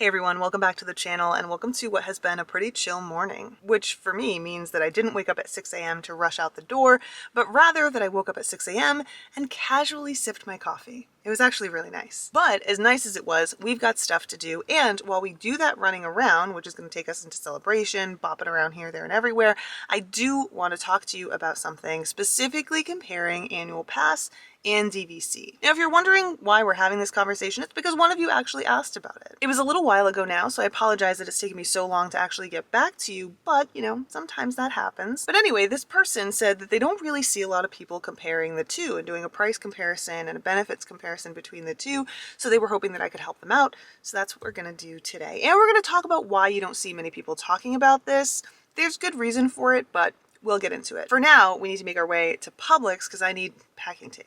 Hey everyone, welcome back to the channel and welcome to what has been a pretty chill morning, which for me means that I didn't wake up at 6 a.m. to rush out the door, but rather that I woke up at 6 a.m. and casually sipped my coffee. It was actually really nice. But as nice as it was, we've got stuff to do, and while we do that running around, which is going to take us into celebration, bopping around here, there, and everywhere, I do want to talk to you about something, specifically comparing annual pass and DVC. Now, if you're wondering why we're having this conversation, it's because one of you actually asked about it. It was a little while ago now, so I apologize that it's taken me so long to actually get back to you, but you know, sometimes that happens. But anyway, this person said that they don't really see a lot of people comparing the two and doing a price comparison and a benefits comparison between the two, so they were hoping that I could help them out. So that's what we're gonna do today. And we're gonna talk about why you don't see many people talking about this. There's good reason for it, but we'll get into it. For now, we need to make our way to Publix because I need packing tape.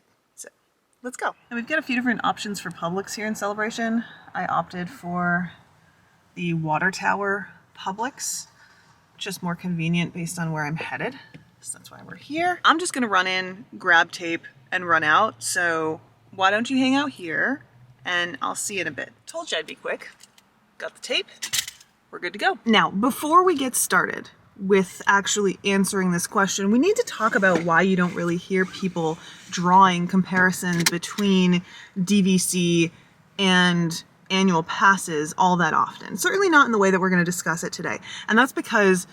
Let's go. And we've got a few different options for Publix here in Celebration. I opted for the Water Tower Publix, just more convenient based on where I'm headed. So that's why we're here. I'm just gonna run in, grab tape, and run out. So why don't you hang out here and I'll see you in a bit. Told you I'd be quick. Got the tape, we're good to go. Now, before we get started with actually answering this question, we need to talk about why you don't really hear people drawing comparisons between DVC and annual passes all that often. Certainly not in the way that we're going to discuss it today. And that's because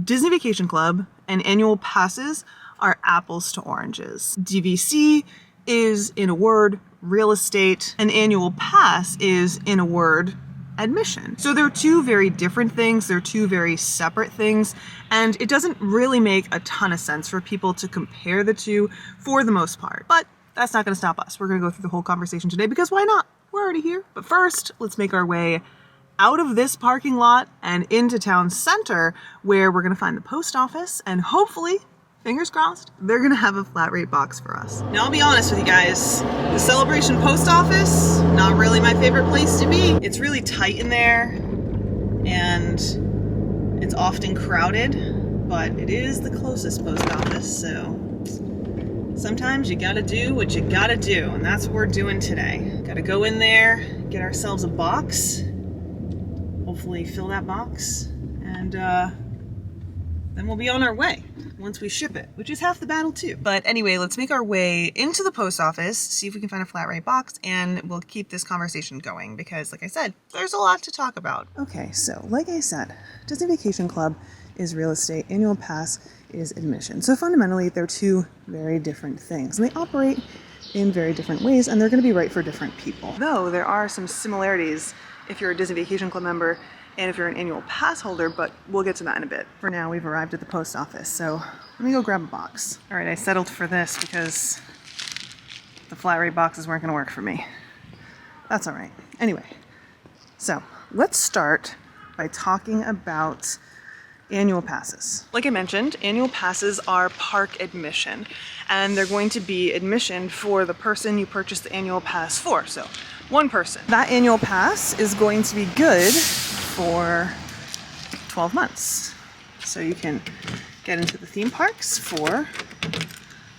Disney Vacation Club and annual passes are apples to oranges. DVC is, in a word, real estate. An annual pass is, in a word, admission. So they're two very different things, they're two very separate things, and it doesn't really make a ton of sense for people to compare the two for the most part. But that's not going to stop us. We're going to go through the whole conversation today because why not? We're already here. But first, let's make our way out of this parking lot and into town center where we're going to find the post office and hopefully, fingers crossed, they're gonna have a flat rate box for us. Now I'll be honest with you guys, the Celebration post office, not really my favorite place to be. It's really tight in there and it's often crowded, but it is the closest post office, so sometimes you gotta do what you gotta do, and that's what we're doing today. Gotta go in there, get ourselves a box, hopefully fill that box, and then we'll be on our way once we ship it, which is half the battle too. But anyway, let's make our way into the post office, see if we can find a flat rate box, and we'll keep this conversation going because, like I said, there's a lot to talk about. Okay, so like I said, Disney Vacation Club is real estate, annual pass is admission. So fundamentally, they're two very different things, and they operate in very different ways, and they're gonna be right for different people. Though there are some similarities if you're a Disney Vacation Club member and if you're an annual pass holder, but we'll get to that in a bit. For now, we've arrived at the post office, so let me go grab a box. All right, I settled for this because the flat rate boxes weren't gonna work for me. That's all right. Anyway, so let's start by talking about annual passes. Like I mentioned, annual passes are park admission, and they're going to be admission for the person you purchased the annual pass for, so one person. That annual pass is going to be good for 12 months. So you can get into the theme parks for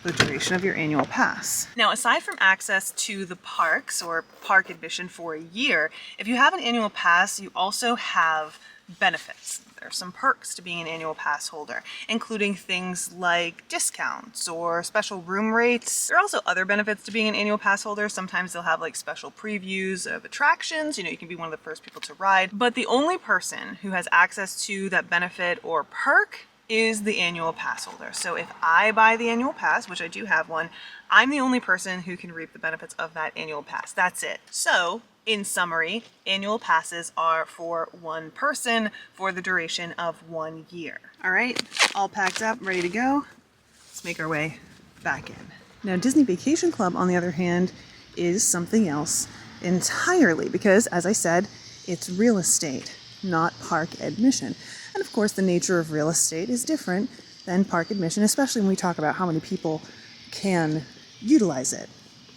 the duration of your annual pass. Now, aside from access to the parks or park admission for a year, if you have an annual pass, you also have benefits. There are some perks to being an annual pass holder, including things like discounts or special room rates. There are also other benefits to being an annual pass holder. Sometimes they'll have like special previews of attractions. You know, you can be one of the first people to ride. But the only person who has access to that benefit or perk is the annual pass holder. So if I buy the annual pass, which I do have one, I'm the only person who can reap the benefits of that annual pass. That's it. So in summary, annual passes are for one person for the duration of 1 year. All right, all packed up, ready to go. Let's make our way back in. Now, Disney Vacation Club, on the other hand, is something else entirely because, as I said, it's real estate, not park admission. And of course, the nature of real estate is different than park admission, especially when we talk about how many people can utilize it.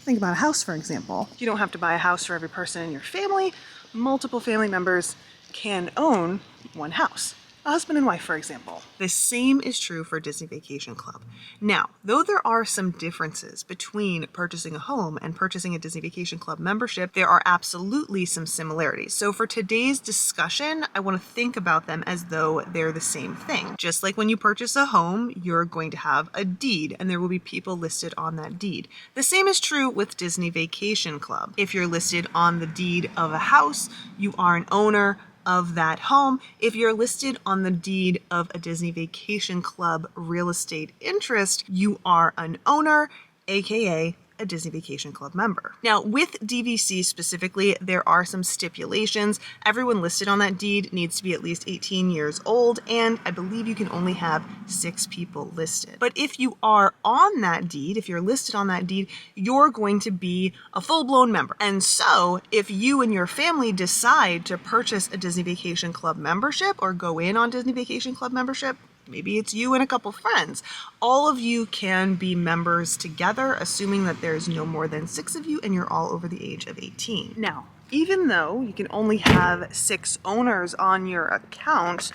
Think about a house, for example. You don't have to buy a house for every person in your family. Multiple family members can own one house. a husband and wife, for example. The same is true for Disney Vacation Club. Now, though there are some differences between purchasing a home and purchasing a Disney Vacation Club membership, there are absolutely some similarities. So for today's discussion, I want to think about them as though they're the same thing. Just like when you purchase a home, you're going to have a deed and there will be people listed on that deed. The same is true with Disney Vacation Club. If you're listed on the deed of a house, you are an owner of that home. If you're listed on the deed of a Disney Vacation Club real estate interest, you are an owner, aka a Disney Vacation Club member. Now, with DVC specifically, there are some stipulations. Everyone listed on that deed needs to be at least 18 years old, and I believe you can only have 6 people listed. But if you are on that deed, if you're listed on that deed, you're going to be a full-blown member. And so, if you and your family decide to purchase a Disney Vacation Club membership or go in on Disney Vacation Club membership, maybe it's you and a couple friends, all of you can be members together, assuming that there's no more than 6 of you and you're all over the age of 18. Now, even though you can only have 6 owners on your account,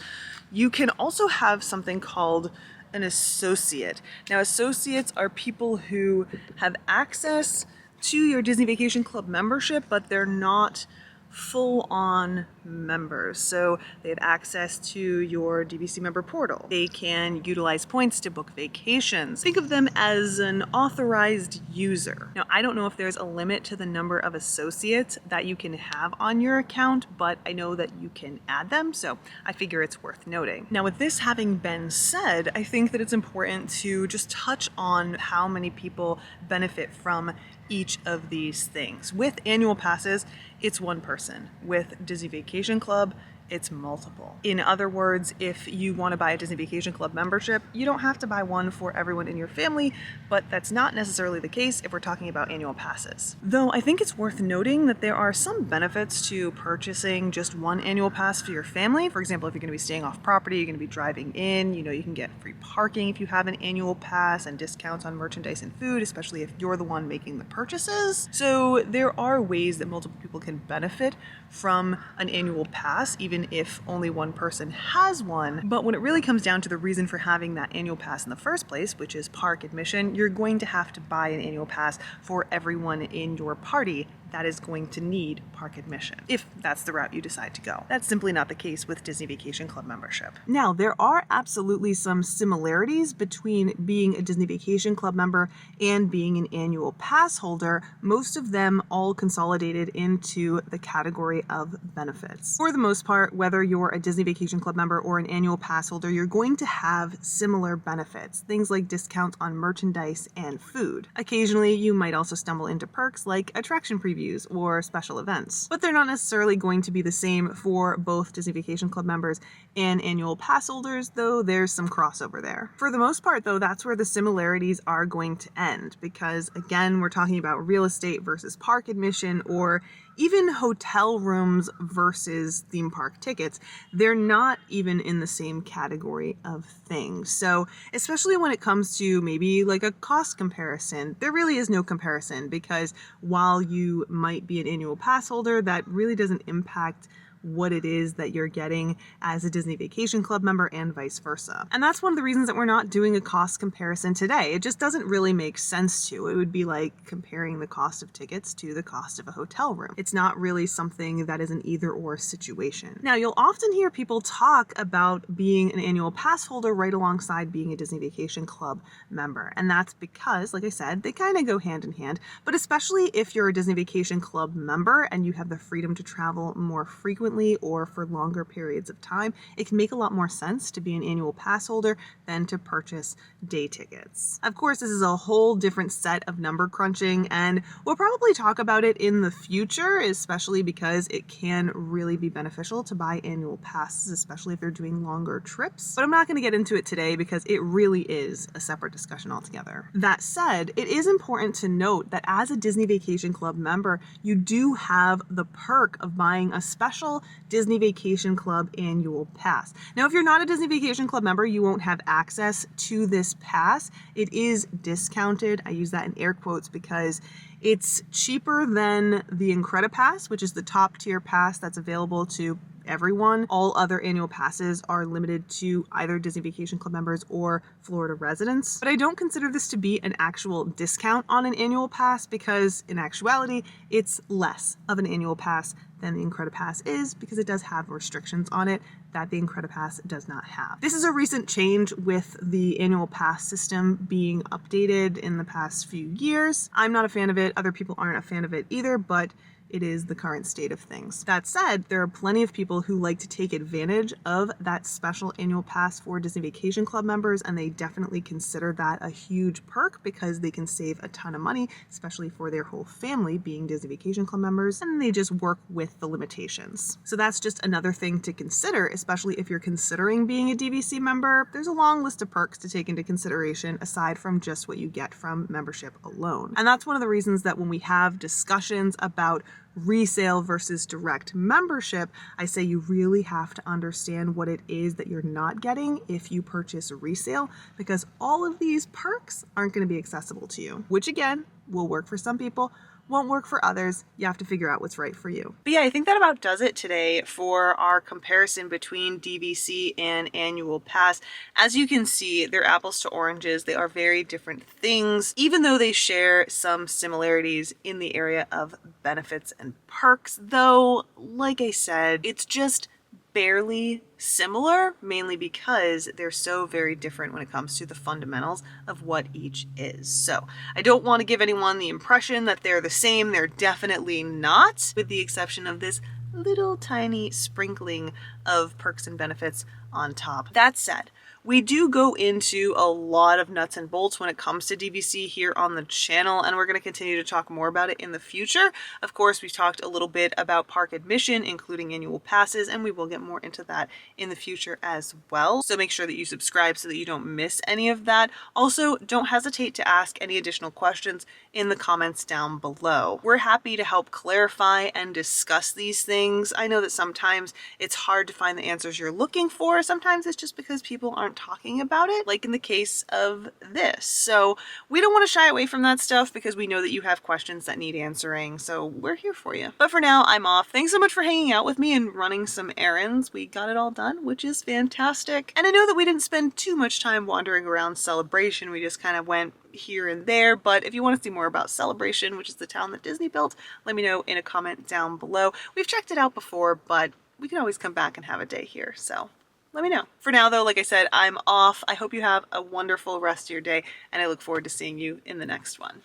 you can also have something called an associate. Now, associates are people who have access to your Disney Vacation Club membership, but they're not full-on members. So they have access to your DVC member portal. They can utilize points to book vacations. Think of them as an authorized user. Now, I don't know if there's a limit to the number of associates that you can have on your account, but I know that you can add them, so I figure it's worth noting. Now, with this having been said, I think that it's important to just touch on how many people benefit from each of these things. With annual passes, it's one person. With Disney Vacation Club, it's multiple. In other words, if you want to buy a Disney Vacation Club membership, you don't have to buy one for everyone in your family, but that's not necessarily the case if we're talking about annual passes. Though I think it's worth noting that there are some benefits to purchasing just one annual pass for your family. For example, if you're going to be staying off property, you're going to be driving in, you can get free parking if you have an annual pass and discounts on merchandise and food, especially if you're the one making the purchases. So there are ways that multiple people can benefit from an annual pass, even if only one person has one. But when it really comes down to the reason for having that annual pass in the first place, which is park admission, you're going to have to buy an annual pass for everyone in your party that is going to need park admission, if that's the route you decide to go. That's simply not the case with Disney Vacation Club membership. Now, there are absolutely some similarities between being a Disney Vacation Club member and being an annual pass holder, most of them all consolidated into the category of benefits. For the most part, whether you're a Disney Vacation Club member or an annual pass holder, you're going to have similar benefits, things like discounts on merchandise and food. Occasionally, you might also stumble into perks like attraction previews or special events, but they're not necessarily going to be the same for both Disney Vacation Club members and annual pass holders, though there's some crossover there. For the most part, though, that's where the similarities are going to end, because again, we're talking about real estate versus park admission, or even hotel rooms versus theme park tickets. They're not even in the same category of things. So especially when it comes to maybe like a cost comparison, there really is no comparison, because while you might be an annual pass holder, that really doesn't impact what it is that you're getting as a Disney Vacation Club member and vice versa. And that's one of the reasons that we're not doing a cost comparison today. It just doesn't really make sense to. It would be like comparing the cost of tickets to the cost of a hotel room. It's not really something that is an either or situation. Now, you'll often hear people talk about being an annual pass holder right alongside being a Disney Vacation Club member. And that's because, like I said, they kind of go hand in hand, but especially if you're a Disney Vacation Club member and you have the freedom to travel more frequently or for longer periods of time, it can make a lot more sense to be an annual pass holder than to purchase day tickets. Of course, this is a whole different set of number crunching, and we'll probably talk about it in the future, especially because it can really be beneficial to buy annual passes, especially if you're doing longer trips. But I'm not going to get into it today because it really is a separate discussion altogether. That said, it is important to note that as a Disney Vacation Club member, you do have the perk of buying a special Disney Vacation Club annual pass. Now, if you're not a Disney Vacation Club member, you won't have access to this pass. It is discounted. I use that in air quotes because it's cheaper than the IncrediPass, which is the top tier pass that's available to everyone. All other annual passes are limited to either Disney Vacation Club members or Florida residents. But I don't consider this to be an actual discount on an annual pass because in actuality, it's less of an annual pass than the Incredipass is because it does have restrictions on it that the Incredipass does not have. This is a recent change with the annual pass system being updated in the past few years. I'm not a fan of it. Other people aren't a fan of it either, but it is the current state of things. That said, there are plenty of people who like to take advantage of that special annual pass for Disney Vacation Club members, and they definitely consider that a huge perk because they can save a ton of money, especially for their whole family being Disney Vacation Club members, and they just work with the limitations. So that's just another thing to consider, especially if you're considering being a DVC member. There's a long list of perks to take into consideration aside from just what you get from membership alone. And that's one of the reasons that when we have discussions about resale versus direct membership, I say you really have to understand what it is that you're not getting if you purchase resale, because all of these perks aren't going to be accessible to you, which again will work for some people, won't work for others. You have to figure out what's right for you. But yeah, I think that about does it today for our comparison between DVC and annual pass. As you can see, they're apples to oranges. They are very different things, even though they share some similarities in the area of benefits and perks. Though, like I said, it's just barely similar, mainly because they're so very different when it comes to the fundamentals of what each is. So I don't want to give anyone the impression that they're the same. They're definitely not, with the exception of this little tiny sprinkling of perks and benefits on top. That said, we do go into a lot of nuts and bolts when it comes to DVC here on the channel, and we're going to continue to talk more about it in the future. Of course, we've talked a little bit about park admission, including annual passes, and we will get more into that in the future as well. So make sure that you subscribe so that you don't miss any of that. Also, don't hesitate to ask any additional questions in the comments down below. We're happy to help clarify and discuss these things. I know that sometimes it's hard to find the answers you're looking for. Sometimes it's just because people aren't talking about it, like in the case of this. So we don't want to shy away from that stuff because we know that you have questions that need answering. So we're here for you. But for now, I'm off. Thanks so much for hanging out with me and running some errands. We got it all done, which is fantastic. And I know that we didn't spend too much time wandering around Celebration. We just kind of went here and there. But if you want to see more about Celebration, which is the town that Disney built, let me know in a comment down below. We've checked it out before, but we can always come back and have a day here. So let me know. For now though, like I said, I'm off. I hope you have a wonderful rest of your day, and I look forward to seeing you in the next one.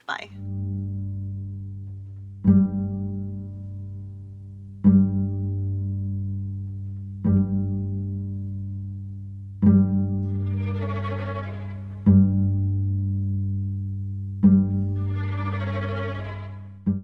Bye.